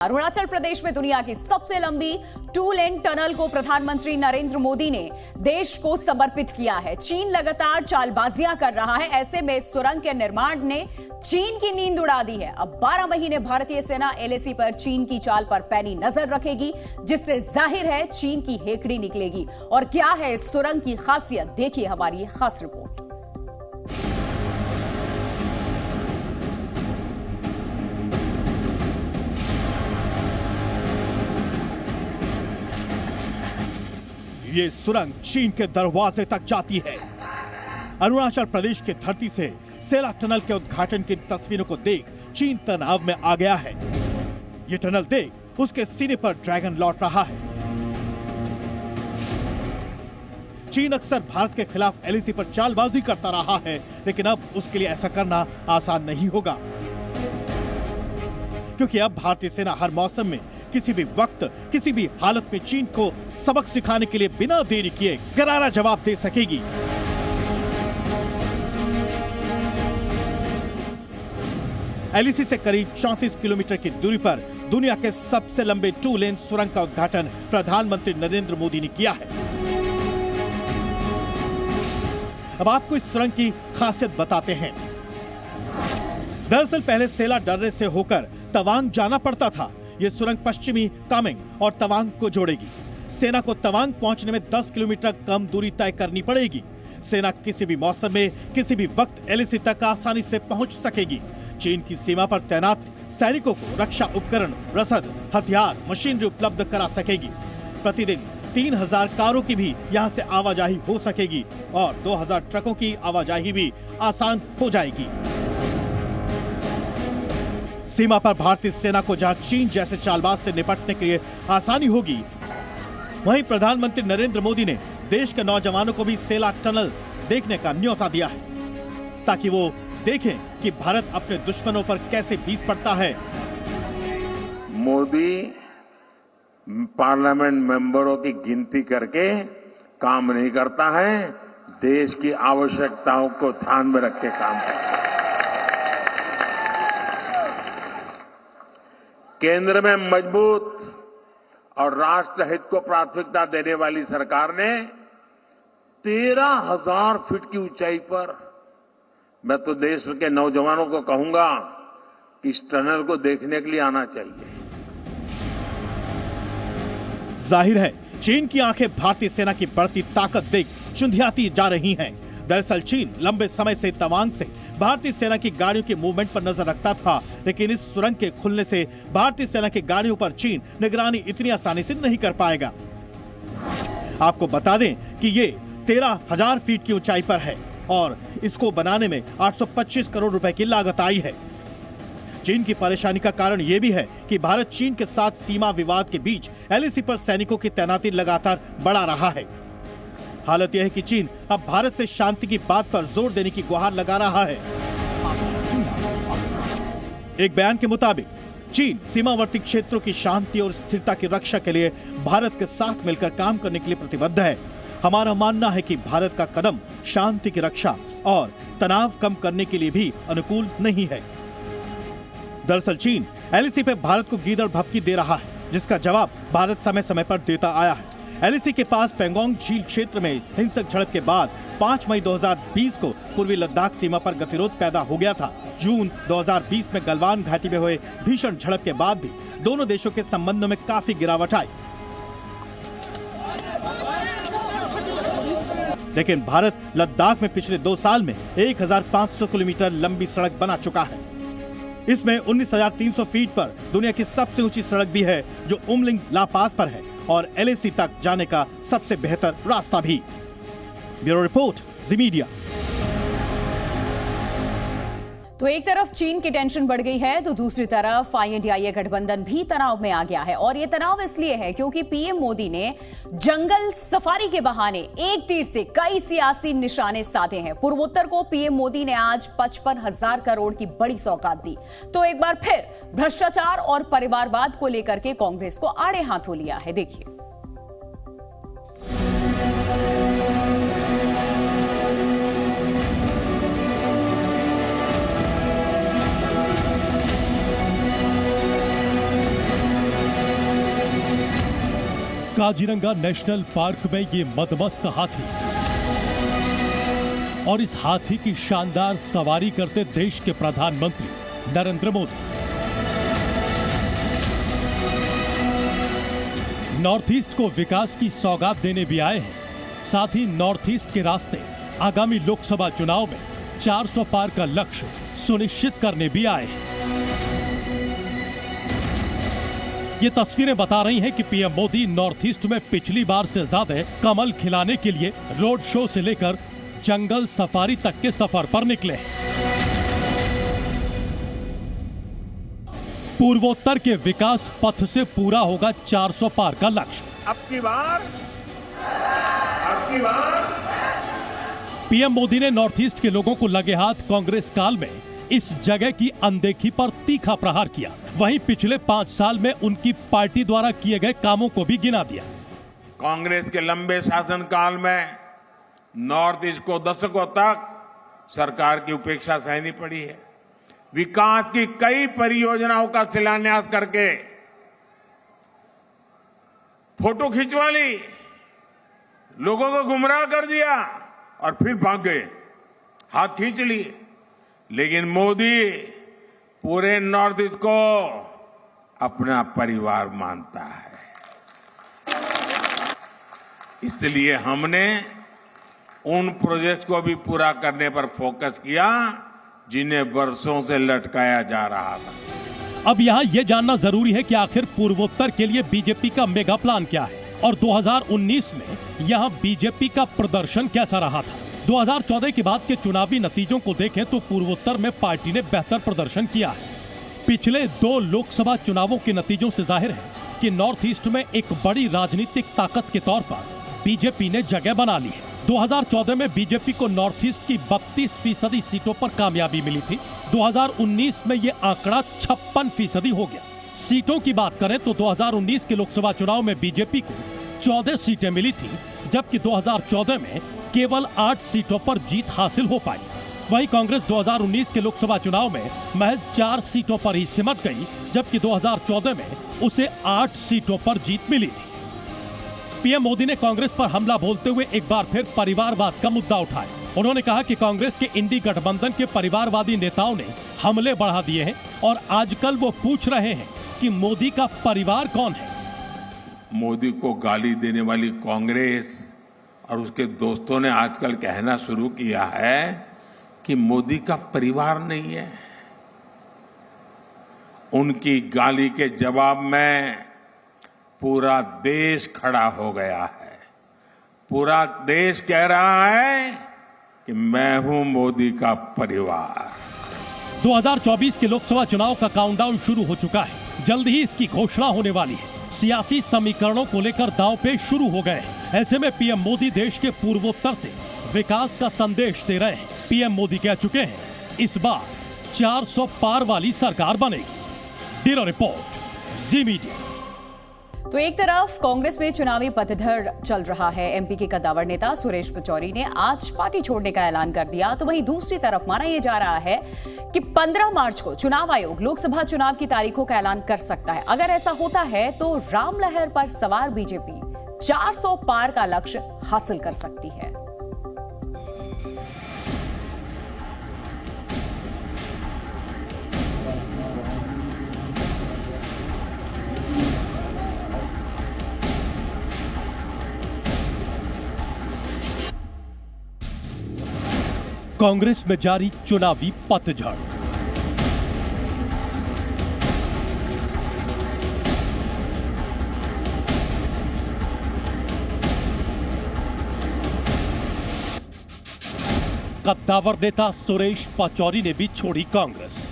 अरुणाचल प्रदेश में दुनिया की सबसे लंबी 2 लेन टनल को प्रधानमंत्री नरेंद्र मोदी ने देश को समर्पित किया है। चीन लगातार चालबाजियां कर रहा है, ऐसे में सुरंग के निर्माण ने चीन की नींद उड़ा दी है। अब 12 महीने भारतीय सेना एलएसी पर चीन की चाल पर पैनी नजर रखेगी, जिससे जाहिर है चीन की हेकड़ी निकलेगी। और क्या है इस सुरंग की खासियत, देखिए हमारी खास रिपोर्ट। ये सुरंग चीन के दरवाजे तक जाती है। अरुणाचल प्रदेश की धरती से सेला टनल के उद्घाटन की तस्वीरों को देख चीन तनाव में आ गया है। ये टनल देख उसके सीने पर ड्रैगन लौट रहा है। चीन अक्सर भारत के खिलाफ एलएसी पर चालबाजी करता रहा है, लेकिन अब उसके लिए ऐसा करना आसान नहीं होगा, क्योंकि अब भारतीय सेना हर मौसम में, किसी भी वक्त, किसी भी हालत में चीन को सबक सिखाने के लिए बिना देरी किए करारा जवाब दे सकेगी। एलएसी से करीब 34 किलोमीटर की दूरी पर दुनिया के सबसे लंबे 2 लेन सुरंग का उद्घाटन प्रधानमंत्री नरेंद्र मोदी ने किया है। अब आपको इस सुरंग की खासियत बताते हैं। दरअसल पहले सेला दर्रे से होकर तवांग जाना पड़ता था। ये सुरंग पश्चिमी कामेंग और तवांग को जोड़ेगी। सेना को तवांग पहुंचने में 10 किलोमीटर कम दूरी तय करनी पड़ेगी। सेना किसी भी मौसम में, किसी भी वक्त एलएसी तक आसानी से पहुंच सकेगी। चीन की सीमा पर तैनात सैनिकों को रक्षा उपकरण, रसद, हथियार, मशीनरी उपलब्ध करा सकेगी। प्रतिदिन 3000 कारों की भी यहां से आवाजाही हो सकेगी और 2000 ट्रकों की आवाजाही भी आसान हो जाएगी। सीमा पर भारतीय सेना को जहां चीन जैसे चालबाज से निपटने के लिए आसानी होगी, वहीं प्रधानमंत्री नरेंद्र मोदी ने देश के नौजवानों को भी सेला टनल देखने का न्योता दिया है, ताकि वो देखें कि भारत अपने दुश्मनों पर कैसे बीस पड़ता है। मोदी पार्लियामेंट मेंबरों की गिनती करके काम नहीं करता है, देश की आवश्यकताओं को ध्यान में रख के काम करता है। केंद्र में मजबूत और राष्ट्र हित को प्राथमिकता देने वाली सरकार ने 13,000 फीट की ऊंचाई पर, मैं तो देश के नौजवानों को कहूंगा कि इस टनल को देखने के लिए आना चाहिए। जाहिर है चीन की आंखें भारतीय सेना की बढ़ती ताकत देख चुंधियाती जा रही हैं। दरअसल चीन लंबे समय से तवांग से भारतीय सेना की गाड़ियों के मूवमेंट पर नजर रखता था, लेकिन इस सुरंग के खुलने से भारतीय सेना की गाड़ियों पर चीन निगरानी इतनी आसानी से नहीं कर पाएगा। आपको बता दें कि ये 13,000 फीट की ऊंचाई पर है और इसको बनाने में 825 करोड़ रुपए की लागत आई है। चीन की परेशानी का कारण यह भी है कि भारत चीन के साथ सीमा विवाद के बीच एलएसी पर सैनिकों की तैनाती लगातार बढ़ा रहा है। हालत यह है कि चीन अब भारत से शांति की बात पर जोर देने की गुहार लगा रहा है। एक बयान के मुताबिक चीन सीमावर्ती क्षेत्रों की शांति और स्थिरता की रक्षा के लिए भारत के साथ मिलकर काम करने के लिए प्रतिबद्ध है। हमारा मानना है कि भारत का कदम शांति की रक्षा और तनाव कम करने के लिए भी अनुकूल नहीं है। दरअसल चीन एलएसी पे भारत को गीदड़ भभकी दे रहा है, जिसका जवाब भारत समय समय पर देता आया है। एलएसी के पास पेंगोंग झील क्षेत्र में हिंसक झड़प के बाद 5 मई 2020 को पूर्वी लद्दाख सीमा पर गतिरोध पैदा हो गया था। जून 2020 में गलवान घाटी में हुए भीषण झड़प के बाद भी दोनों देशों के संबंधों में काफी गिरावट आई। लेकिन भारत लद्दाख में पिछले 2 साल में 1500 किलोमीटर लंबी सड़क बना चुका है। इसमें 19,300 फीट पर दुनिया की सबसे ऊंची सड़क भी है, जो उमलिंग ला पास पर है और एलएसी तक जाने का सबसे बेहतर रास्ता भी। ब्यूरो रिपोर्ट, जी मीडिया। तो एक तरफ चीन की टेंशन बढ़ गई है, तो दूसरी तरफ INDIA गठबंधन भी तनाव में आ गया है। और ये तनाव इसलिए है क्योंकि पीएम मोदी ने जंगल सफारी के बहाने एक तीर से कई सियासी निशाने साधे हैं। पूर्वोत्तर को पीएम मोदी ने आज 55,000 करोड़ की बड़ी सौगात दी, तो एक बार फिर भ्रष्टाचार और परिवारवाद को लेकर के कांग्रेस को आड़े हाथों लिया है। देखिए। काजीरंगा नेशनल पार्क में ये मदमस्त हाथी और इस हाथी की शानदार सवारी करते देश के प्रधानमंत्री नरेंद्र मोदी नॉर्थ ईस्ट को विकास की सौगात देने भी आए हैं। साथ ही नॉर्थ ईस्ट के रास्ते आगामी लोकसभा चुनाव में 400 पार का लक्ष्य सुनिश्चित करने भी आए हैं। ये तस्वीरें बता रही हैं कि पीएम मोदी नॉर्थ ईस्ट में पिछली बार से ज्यादा कमल खिलाने के लिए रोड शो से लेकर जंगल सफारी तक के सफर पर निकले हैं। पूर्वोत्तर के विकास पथ से पूरा होगा 400 पार का लक्ष्य। अब की बार पीएम मोदी ने नॉर्थ ईस्ट के लोगों को लगे हाथ कांग्रेस काल में इस जगह की अनदेखी पर तीखा प्रहार किया। वहीं पिछले 5 साल में उनकी पार्टी द्वारा किए गए कामों को भी गिना दिया। कांग्रेस के लंबे शासनकाल में नॉर्थ ईस्ट को दशकों तक सरकार की उपेक्षा सहनी पड़ी है। विकास की कई परियोजनाओं का शिलान्यास करके फोटो खिंचवा ली, लोगों को गुमराह कर दिया और फिर भाग गए, हाथ खींच लिए। लेकिन मोदी पूरे नॉर्थ ईस्ट को अपना परिवार मानता है। इसलिए हमने उन प्रोजेक्ट को भी पूरा करने पर फोकस किया जिन्हें वर्षों से लटकाया जा रहा था। अब यहाँ ये जानना जरूरी है कि आखिर पूर्वोत्तर के लिए बीजेपी का मेगा प्लान क्या है और 2019 में यहाँ बीजेपी का प्रदर्शन कैसा रहा था। 2014 के बाद के चुनावी नतीजों को देखें तो पूर्वोत्तर में पार्टी ने बेहतर प्रदर्शन किया है। पिछले 2 लोकसभा चुनावों के नतीजों से जाहिर है कि नॉर्थ ईस्ट में एक बड़ी राजनीतिक ताकत के तौर पर बीजेपी ने जगह बना ली है। 2014 में बीजेपी को नॉर्थ ईस्ट की 32% सीटों पर कामयाबी मिली थी। 2019 में ये आंकड़ा 56% हो गया। सीटों की बात करें तो 2019 के लोकसभा चुनाव में बीजेपी को 14 सीटें मिली थी, जबकि 2014 में केवल 8 सीटों पर जीत हासिल हो पाई। वहीं कांग्रेस 2019 के लोकसभा चुनाव में महज 4 सीटों पर ही सिमट गई, जबकि 2014 में उसे 8 सीटों पर जीत मिली थी। पीएम मोदी ने कांग्रेस पर हमला बोलते हुए एक बार फिर परिवारवाद का मुद्दा उठाया। उन्होंने कहा कि कांग्रेस के इंडी गठबंधन के परिवारवादी नेताओं ने हमले बढ़ा दिए हैं और आजकल वो पूछ रहे हैं कि मोदी का परिवार कौन है। मोदी को गाली देने वाली कांग्रेस और उसके दोस्तों ने आजकल कहना शुरू किया है कि मोदी का परिवार नहीं है। उनकी गाली के जवाब में पूरा देश खड़ा हो गया है। पूरा देश कह रहा है कि मैं हूं मोदी का परिवार। 2024 के लोकसभा चुनाव का काउंटडाउन शुरू हो चुका है। जल्द ही इसकी घोषणा होने वाली है। सियासी समीकरणों को लेकर दांवपेच शुरू हो गए हैं। ऐसे में पीएम मोदी देश के पूर्वोत्तर से विकास का संदेश दे रहे हैं। पीएम मोदी कह चुके हैं इस बार 400 पार वाली सरकार बनेगी। ब्यूरो रिपोर्ट, जी मीडिया। तो एक तरफ कांग्रेस में चुनावी पतझड़ चल रहा है। एमपी के कद्दावर नेता सुरेश पचौरी ने आज पार्टी छोड़ने का ऐलान कर दिया। तो वहीं दूसरी तरफ माना यह जा रहा है कि 15 मार्च को चुनाव आयोग लोकसभा चुनाव की तारीखों का ऐलान कर सकता है। अगर ऐसा होता है तो राम लहर पर सवार बीजेपी 400 पार का लक्ष्य हासिल कर सकती है। कांग्रेस में जारी चुनावी पतझड़। कद्दावर नेता सुरेश पचौरी ने भी छोड़ी कांग्रेस।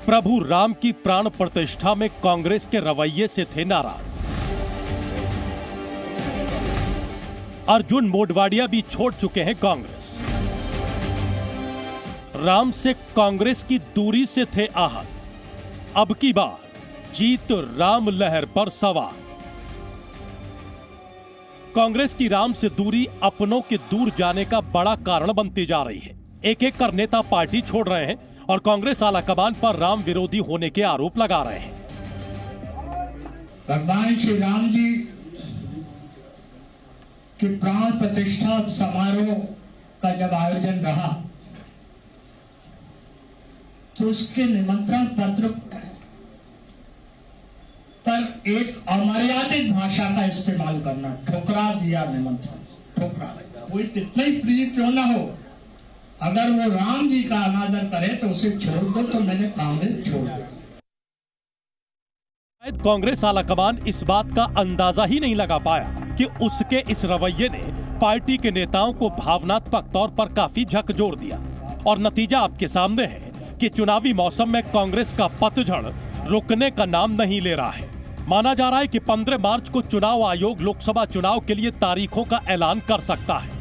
प्रभु राम की प्राण प्रतिष्ठा में कांग्रेस के रवैये से थे नाराज। अर्जुन मोढवाडिया भी छोड़ चुके हैं कांग्रेस। राम से कांग्रेस की दूरी से थे आहत। अब की बार जीत राम लहर पर सवार। कांग्रेस की राम से दूरी अपनों के दूर जाने का बड़ा कारण बनती जा रही है। एक एक कर नेता पार्टी छोड़ रहे हैं और कांग्रेस आलाकमान पर राम विरोधी होने के आरोप लगा रहे हैं। भगवान श्री राम जी की प्राण प्रतिष्ठा समारोह का जब आयोजन रहा तो उसके निमंत्रण पत्र पर एक अमर्यादित भाषा का इस्तेमाल करना, ठुकरा दिया निमंत्रण, ठुकरा। कोई कितना ही प्रिय क्यों ना हो, अगर वो राम जी का अनादर करे तो उसे छोड़ दो, तो मैंने कांग्रेस छोड़ दिया। कांग्रेस आलाकमान इस बात का अंदाजा ही नहीं लगा पाया कि उसके इस रवैये ने पार्टी के नेताओं को भावनात्मक तौर पर काफी झकझोर दिया और नतीजा आपके सामने है कि चुनावी मौसम में कांग्रेस का पतझड़ रुकने का नाम नहीं ले रहा है। माना जा रहा है कि 15 मार्च को चुनाव आयोग लोकसभा चुनाव के लिए तारीखों का ऐलान कर सकता है।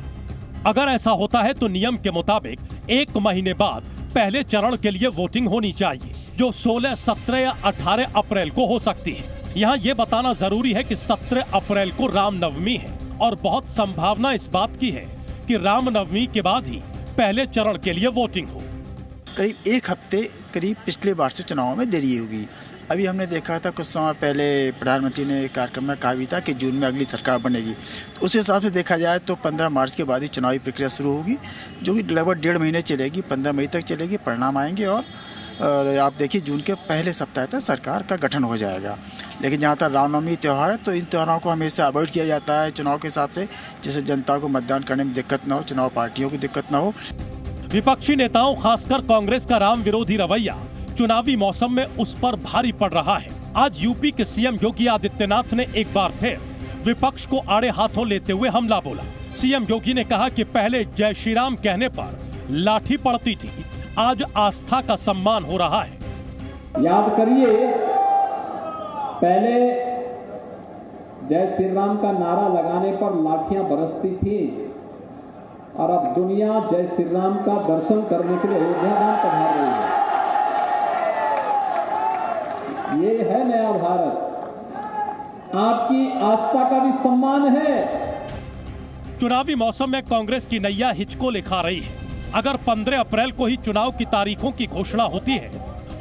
अगर ऐसा होता है तो नियम के मुताबिक 1 महीने बाद पहले चरण के लिए वोटिंग होनी चाहिए, जो 16, 17 या 18 अप्रैल को हो सकती है। यहाँ ये बताना जरूरी है कि 17 अप्रैल को रामनवमी है और बहुत संभावना इस बात की है कि रामनवमी के बाद ही पहले चरण के लिए वोटिंग हो। करीब 1 हफ्ते करीब पिछले बार से चुनाव में देरी होगी। अभी हमने देखा था कुछ समय पहले प्रधानमंत्री ने कार्यक्रम में कहा भी था कि जून में अगली सरकार बनेगी, तो उस हिसाब से देखा जाए तो 15 मार्च के बाद ही चुनावी प्रक्रिया शुरू होगी, जो कि लगभग 1.5 महीने चलेगी, 15 मई तक चलेगी। परिणाम आएंगे और आप देखिए जून के पहले सप्ताह तक सरकार का गठन हो जाएगा। लेकिन जहाँ तक रामनवमी त्यौहार है तो इन त्योहारों को हमेशा अवॉइड किया जाता है चुनाव के हिसाब से, जिससे जनता को मतदान करने में दिक्कत ना हो, चुनाव पार्टियों को दिक्कत ना हो। विपक्षी नेताओं खासकर कांग्रेस का राम विरोधी रवैया चुनावी मौसम में उस पर भारी पड़ रहा है। आज यूपी के सीएम योगी आदित्यनाथ ने एक बार फिर विपक्ष को आड़े हाथों लेते हुए हमला बोला। सीएम योगी ने कहा कि पहले जय श्री राम कहने पर लाठी पड़ती थी, आज आस्था का सम्मान हो रहा है। याद करिए, पहले जय श्री राम का नारा लगाने पर लाठियां बरसती थी और अब दुनिया जय श्री राम का दर्शन करने के लिए अयोध्या धाम पधार रही है। ये है नया भारत, आपकी आस्था का भी सम्मान है। चुनावी मौसम में कांग्रेस की नैया हिचको लिखा रही है। अगर 15 अप्रैल को ही चुनाव की तारीखों की घोषणा होती है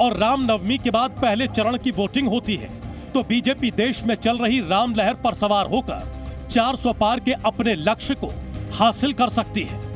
और रामनवमी के बाद पहले चरण की वोटिंग होती है तो बीजेपी देश में चल रही राम लहर पर सवार होकर 400 पार के अपने लक्ष्य को हासिल कर सकती है।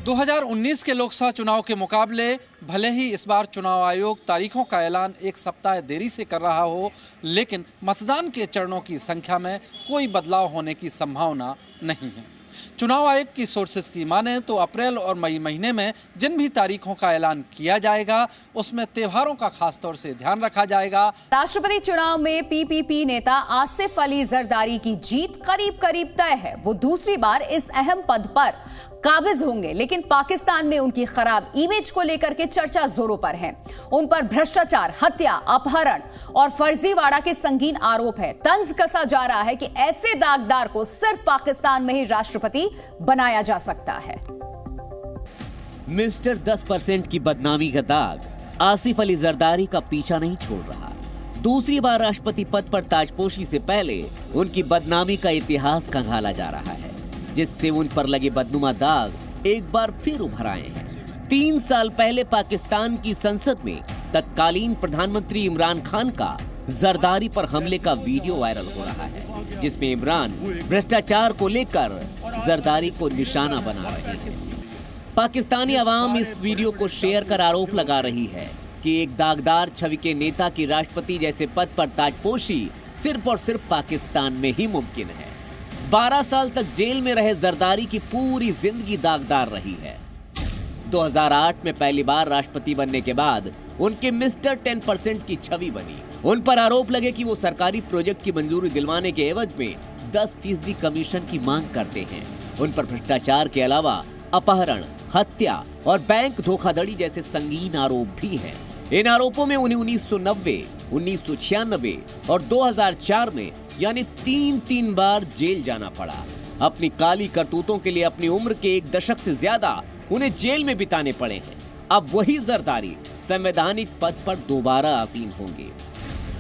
2019 के लोकसभा चुनाव के मुकाबले भले ही इस बार चुनाव आयोग तारीखों का ऐलान 1 सप्ताह देरी से कर रहा हो, लेकिन मतदान के चरणों की संख्या में कोई बदलाव होने की संभावना नहीं है। चुनाव आयोग की सोर्सेस की माने तो अप्रैल और मई महीने में जिन भी तारीखों का ऐलान किया जाएगा उसमें त्योहारों का खास तौर से ध्यान रखा जाएगा। राष्ट्रपति चुनाव में पीपीपी नेता आसिफ अली जरदारी की जीत करीब करीब तय है। वो दूसरी बार इस अहम पद पर काबिज होंगे, लेकिन पाकिस्तान में उनकी खराब इमेज को लेकर के चर्चा जोरों पर है। उन पर भ्रष्टाचार, हत्या, अपहरण और फर्जीवाड़ा के संगीन आरोप है। तंज कसा जा रहा है कि ऐसे दागदार को सिर्फ पाकिस्तान में ही राष्ट्रपति बनाया जा सकता है। मिस्टर 10% की बदनामी का दाग आसिफ अली जरदारी का पीछा नहीं छोड़ रहा। दूसरी बार राष्ट्रपति पद पर ताजपोशी से पहले उनकी बदनामी का इतिहास खंगाला जा रहा है, जिससे उन पर लगे बदनुमा दाग एक बार फिर उभर आए हैं। 3 साल पहले पाकिस्तान की संसद में तत्कालीन प्रधानमंत्री इमरान खान का जरदारी पर हमले का वीडियो वायरल हो रहा है, जिसमें इमरान भ्रष्टाचार को लेकर जरदारी को निशाना बना रहे हैं। पाकिस्तानी अवाम इस वीडियो को शेयर कर आरोप लगा रही है कि एक दागदार छवि के नेता की राष्ट्रपति जैसे पद पर ताजपोशी सिर्फ और सिर्फ पाकिस्तान में ही मुमकिन है। 12 साल तक जेल में रहे जरदारी की पूरी जिंदगी दागदार रही है। 2008 में पहली बार राष्ट्रपति बनने के बाद उनके मिस्टर 10% की छवि बनी। उन पर आरोप लगे कि वो सरकारी प्रोजेक्ट की मंजूरी दिलवाने के एवज में 10% कमीशन की मांग करते हैं। उन पर भ्रष्टाचार के अलावा अपहरण, हत्या और बैंक धोखाधड़ी जैसे संगीन आरोप भी हैं। इन आरोपों में उन्हें 1990, 1996 और 2004 में यानी 3 बार जेल जाना पड़ा। अपनी काली करतूतों के लिए अपनी उम्र के 1 दशक से ज्यादा उन्हें जेल में बिताने पड़े हैं। अब वही जरदारी संवैधानिक पद पर दोबारा आसीन होंगे।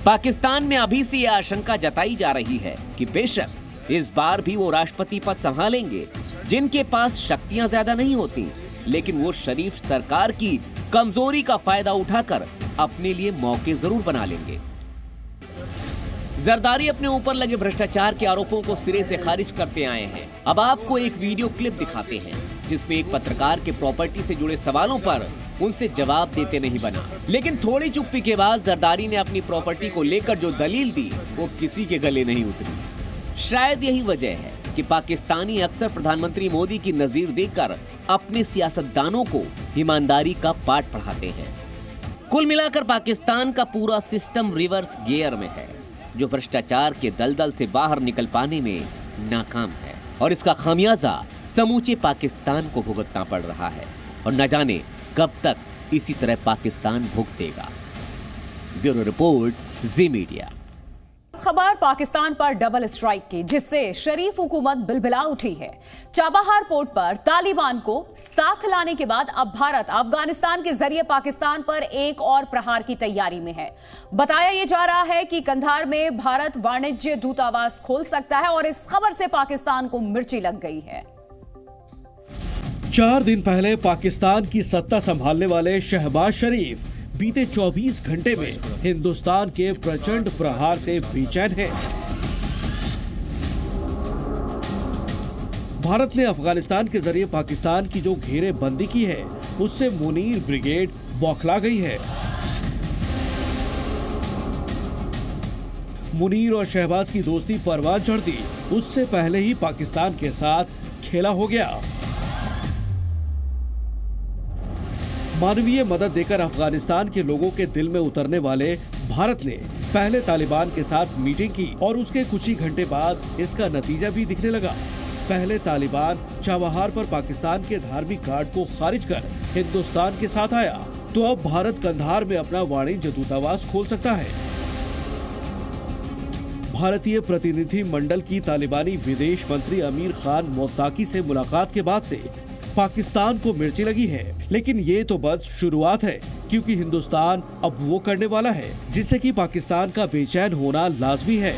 पाकिस्तान में अभी से यह आशंका जताई जा रही है कि बेशक इस बार भी वो राष्ट्रपति पद संभालेंगे, जिनके पास शक्तियां ज्यादा नहीं होती लेकिन वो शरीफ सरकार की कमजोरी का फायदा उठाकर अपने लिए मौके जरूर बना लेंगे। जरदारी अपने ऊपर लगे भ्रष्टाचार के आरोपों को सिरे से खारिज करते आए हैं। अब आपको एक वीडियो क्लिप दिखाते हैं जिसमें एक पत्रकार के प्रॉपर्टी से जुड़े सवालों पर उनसे जवाब देते नहीं बना, लेकिन थोड़ी चुप्पी के बाद जरदारी ने अपनी प्रॉपर्टी को लेकर जो दलील दी वो किसी के गले नहीं उतरी। शायद यही वजह है कि पाकिस्तानी अक्सर प्रधानमंत्री मोदी की नजीर देखकर अपने सियासतदानों को ईमानदारी का पाठ पढ़ाते हैं। कुल मिलाकर पाकिस्तान का पूरा सिस्टम रिवर्स गियर में है, जो भ्रष्टाचार के दलदल से बाहर निकल पाने में नाकाम है, और इसका खामियाजा समूचे पाकिस्तान को भुगतना पड़ रहा है और न जाने कब तक इसी तरह पाकिस्तान भुगतेगा। ब्यूरो रिपोर्ट, जी मीडिया। खबर पाकिस्तान पर डबल स्ट्राइक की, जिससे शरीफ हुकूमत बिलबिला उठी है। चाबहार पोर्ट पर तालिबान को साथ लाने के बाद अब भारत अफगानिस्तान के जरिए पाकिस्तान पर एक और प्रहार की तैयारी में है। बताया यह जा रहा है कि कंधार में भारत वाणिज्य दूतावास खोल सकता है और इस खबर से पाकिस्तान को मिर्ची लग गई है। 4 दिन पहले पाकिस्तान की सत्ता संभालने वाले शहबाज शरीफ बीते 24 घंटे में हिंदुस्तान के प्रचंड प्रहार से बेचैन हैं। भारत ने अफगानिस्तान के जरिए पाकिस्तान की जो घेरेबंदी की है उससे मुनीर ब्रिगेड बौखला गई है। मुनीर और शहबाज की दोस्ती परवान चढ़ती उससे पहले ही पाकिस्तान के साथ खेला हो गया। मानवीय मदद देकर अफगानिस्तान के लोगों के दिल में उतरने वाले भारत ने पहले तालिबान के साथ मीटिंग की और उसके कुछ ही घंटे बाद इसका नतीजा भी दिखने लगा। पहले तालिबान चाबहार पर पाकिस्तान के धार्मिक गार्ड को खारिज कर हिंदुस्तान के साथ आया, तो अब भारत कंधार में अपना वाणिज्य दूतावास खोल सकता है। भारतीय प्रतिनिधि मंडल की तालिबानी विदेश मंत्री अमीर खान मोत्ताकी से मुलाकात के बाद से पाकिस्तान को मिर्ची लगी है, लेकिन ये तो बस शुरुआत है, क्योंकि हिंदुस्तान अब वो करने वाला है जिससे कि पाकिस्तान का बेचैन होना लाजमी है।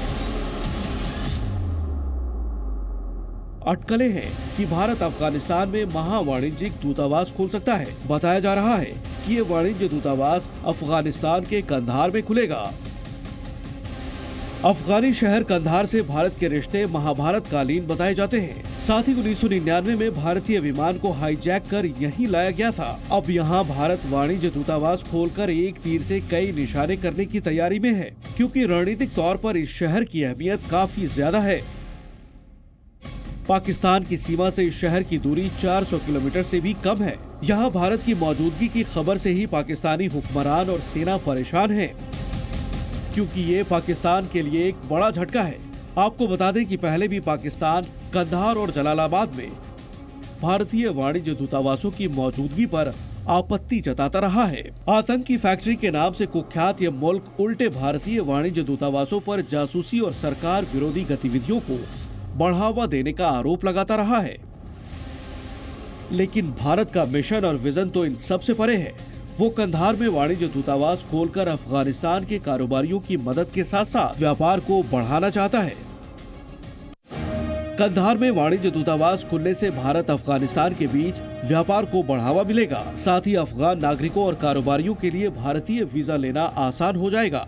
अटकलें हैं कि भारत अफगानिस्तान में महावाणिज्यिक दूतावास खोल सकता है। बताया जा रहा है कि ये वाणिज्य दूतावास अफगानिस्तान के कंधार में खुलेगा। अफगानी शहर कंधार से भारत के रिश्ते महाभारत कालीन बताए जाते हैं। साथ ही 1999 में भारतीय विमान को हाईजैक कर यहीं लाया गया था। अब यहां भारत वाणिज्य दूतावास खोलकर एक तीर से कई निशाने करने की तैयारी में है, क्योंकि रणनीतिक तौर पर इस शहर की अहमियत काफी ज्यादा है। पाकिस्तान की सीमा से इस शहर की दूरी 400 किलोमीटर से भी कम है। यहाँ भारत की मौजूदगी की खबर से ही पाकिस्तानी हुक्मरान और सेना परेशान है, क्योंकि ये पाकिस्तान के लिए एक बड़ा झटका है। आपको बता दें कि पहले भी पाकिस्तान कंधार और जलालाबाद में भारतीय वाणिज्य दूतावासों की मौजूदगी पर आपत्ति जताता रहा है। आतंकी फैक्ट्री के नाम से कुख्यात यह मुल्क उल्टे भारतीय वाणिज्य दूतावासों पर जासूसी और सरकार विरोधी गतिविधियों को बढ़ावा देने का आरोप लगाता रहा है। लेकिन भारत का मिशन और विजन तो इन सबसे परे है। वो कंधार में वाणिज्य दूतावास खोलकर अफगानिस्तान के कारोबारियों की मदद के साथ साथ व्यापार को बढ़ाना चाहता है। कंधार में वाणिज्य दूतावास खुलने से भारत अफगानिस्तान के बीच व्यापार को बढ़ावा मिलेगा। साथ ही अफगान नागरिकों और कारोबारियों के लिए भारतीय वीजा लेना आसान हो जाएगा,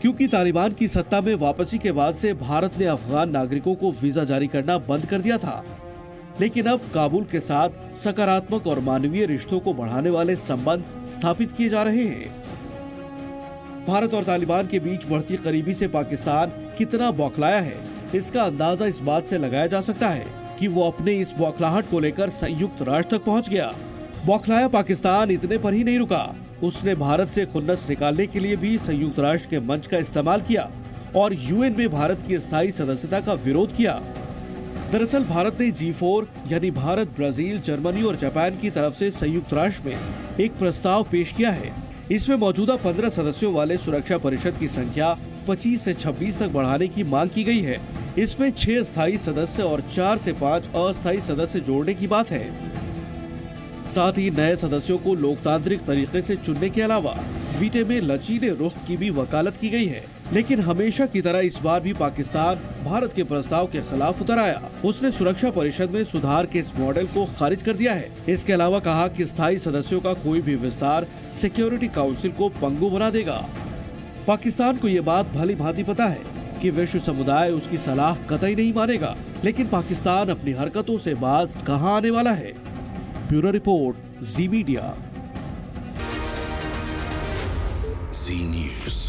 क्योंकि तालिबान की सत्ता में वापसी के बाद से भारत ने अफगान नागरिकों को वीजा जारी करना बंद कर दिया था। लेकिन अब काबुल के साथ सकारात्मक और मानवीय रिश्तों को बढ़ाने वाले संबंध स्थापित किए जा रहे हैं। भारत और तालिबान के बीच बढ़ती करीबी से पाकिस्तान कितना बौखलाया है, इसका अंदाजा इस बात से लगाया जा सकता है कि वो अपने इस बौखलाहट को लेकर संयुक्त राष्ट्र तक पहुंच गया। बौखलाया पाकिस्तान इतने पर ही नहीं रुका, उसने भारत से खुन्नस निकालने के लिए भी संयुक्त राष्ट्र के मंच का इस्तेमाल किया और यूएन में भारत की स्थायी सदस्यता का विरोध किया। दरअसल भारत ने G4 यानी भारत, ब्राजील, जर्मनी और जापान की तरफ से संयुक्त राष्ट्र में एक प्रस्ताव पेश किया है। इसमें मौजूदा 15 सदस्यों वाले सुरक्षा परिषद की संख्या 25 से 26 तक बढ़ाने की मांग की गई है। इसमें 6 स्थायी सदस्य और 4 से 5 अस्थायी सदस्य जोड़ने की बात है। साथ ही नए सदस्यों को लोकतांत्रिक तरीके से चुनने के अलावा वीटे में लचीले रुख की भी वकालत की गई है। लेकिन हमेशा की तरह इस बार भी पाकिस्तान भारत के प्रस्ताव के खिलाफ उतर आया। उसने सुरक्षा परिषद में सुधार के इस मॉडल को खारिज कर दिया है। इसके अलावा कहा कि स्थायी सदस्यों का कोई भी विस्तार सिक्योरिटी काउंसिल को पंगु बना देगा। पाकिस्तान को ये बात भली भांति पता है कि विश्व समुदाय उसकी सलाह कतई नहीं मानेगा, लेकिन पाकिस्तान अपनी हरकतों से बाज कहां आने वाला है। ब्यूरो रिपोर्ट, जी मीडिया। जी न्यूज़।